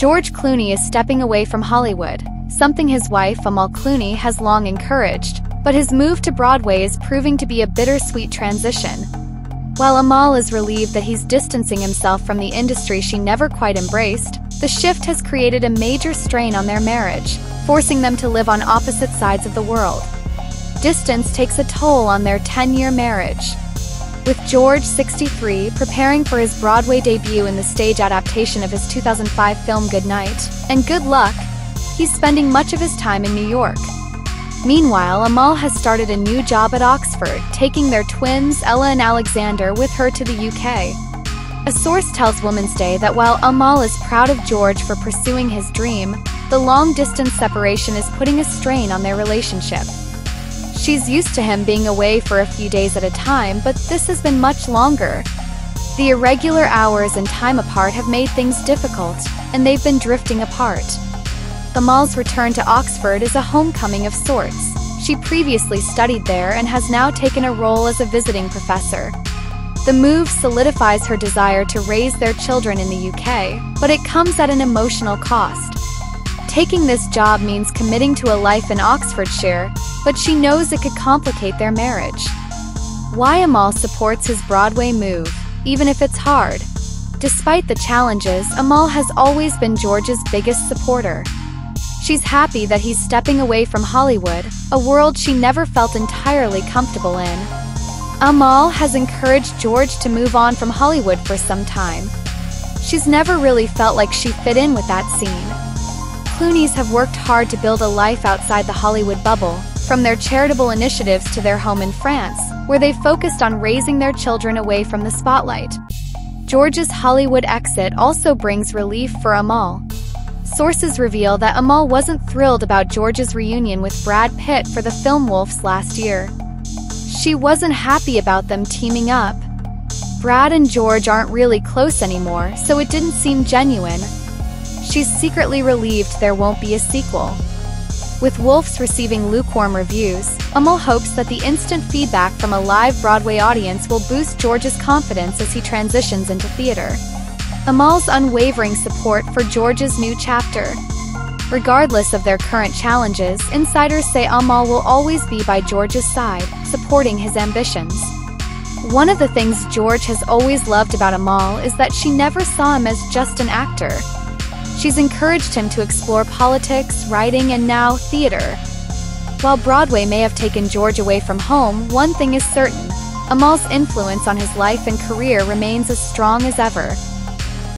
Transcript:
George Clooney is stepping away from Hollywood, something his wife Amal Clooney has long encouraged, but his move to Broadway is proving to be a bittersweet transition. While Amal is relieved that he's distancing himself from the industry she never quite embraced, the shift has created a major strain on their marriage, forcing them to live on opposite sides of the world. Distance takes a toll on their 10-year marriage. With George, 63, preparing for his Broadway debut in the stage adaptation of his 2005 film Good Night and Good Luck, he's spending much of his time in New York. Meanwhile, Amal has started a new job at Oxford, taking their twins, Ella and Alexander, with her to the UK. A source tells Woman's Day that while Amal is proud of George for pursuing his dream, the long-distance separation is putting a strain on their relationship. She's used to him being away for a few days at a time, but this has been much longer. The irregular hours and time apart have made things difficult, and they've been drifting apart. Amal's return to Oxford is a homecoming of sorts. She previously studied there and has now taken a role as a visiting professor. The move solidifies her desire to raise their children in the UK, but it comes at an emotional cost. Taking this job means committing to a life in Oxfordshire, but she knows it could complicate their marriage. Why Amal supports his Broadway move, even if it's hard. Despite the challenges, Amal has always been George's biggest supporter. She's happy that he's stepping away from Hollywood, a world she never felt entirely comfortable in. Amal has encouraged George to move on from Hollywood for some time. She's never really felt like she fit in with that scene. Clooneys have worked hard to build a life outside the Hollywood bubble, from their charitable initiatives to their home in France, where they focused on raising their children away from the spotlight. George's Hollywood exit also brings relief for Amal. Sources reveal that Amal wasn't thrilled about George's reunion with Brad Pitt for the film Wolfs last year. She wasn't happy about them teaming up. Brad and George aren't really close anymore, so it didn't seem genuine. She's secretly relieved there won't be a sequel. With Wolfs receiving lukewarm reviews, Amal hopes that the instant feedback from a live Broadway audience will boost George's confidence as he transitions into theater. Amal's unwavering support for George's new chapter. Regardless of their current challenges, insiders say Amal will always be by George's side, supporting his ambitions. One of the things George has always loved about Amal is that she never saw him as just an actor. She's encouraged him to explore politics, writing, and now theater. While Broadway may have taken George away from home, one thing is certain: Amal's influence on his life and career remains as strong as ever.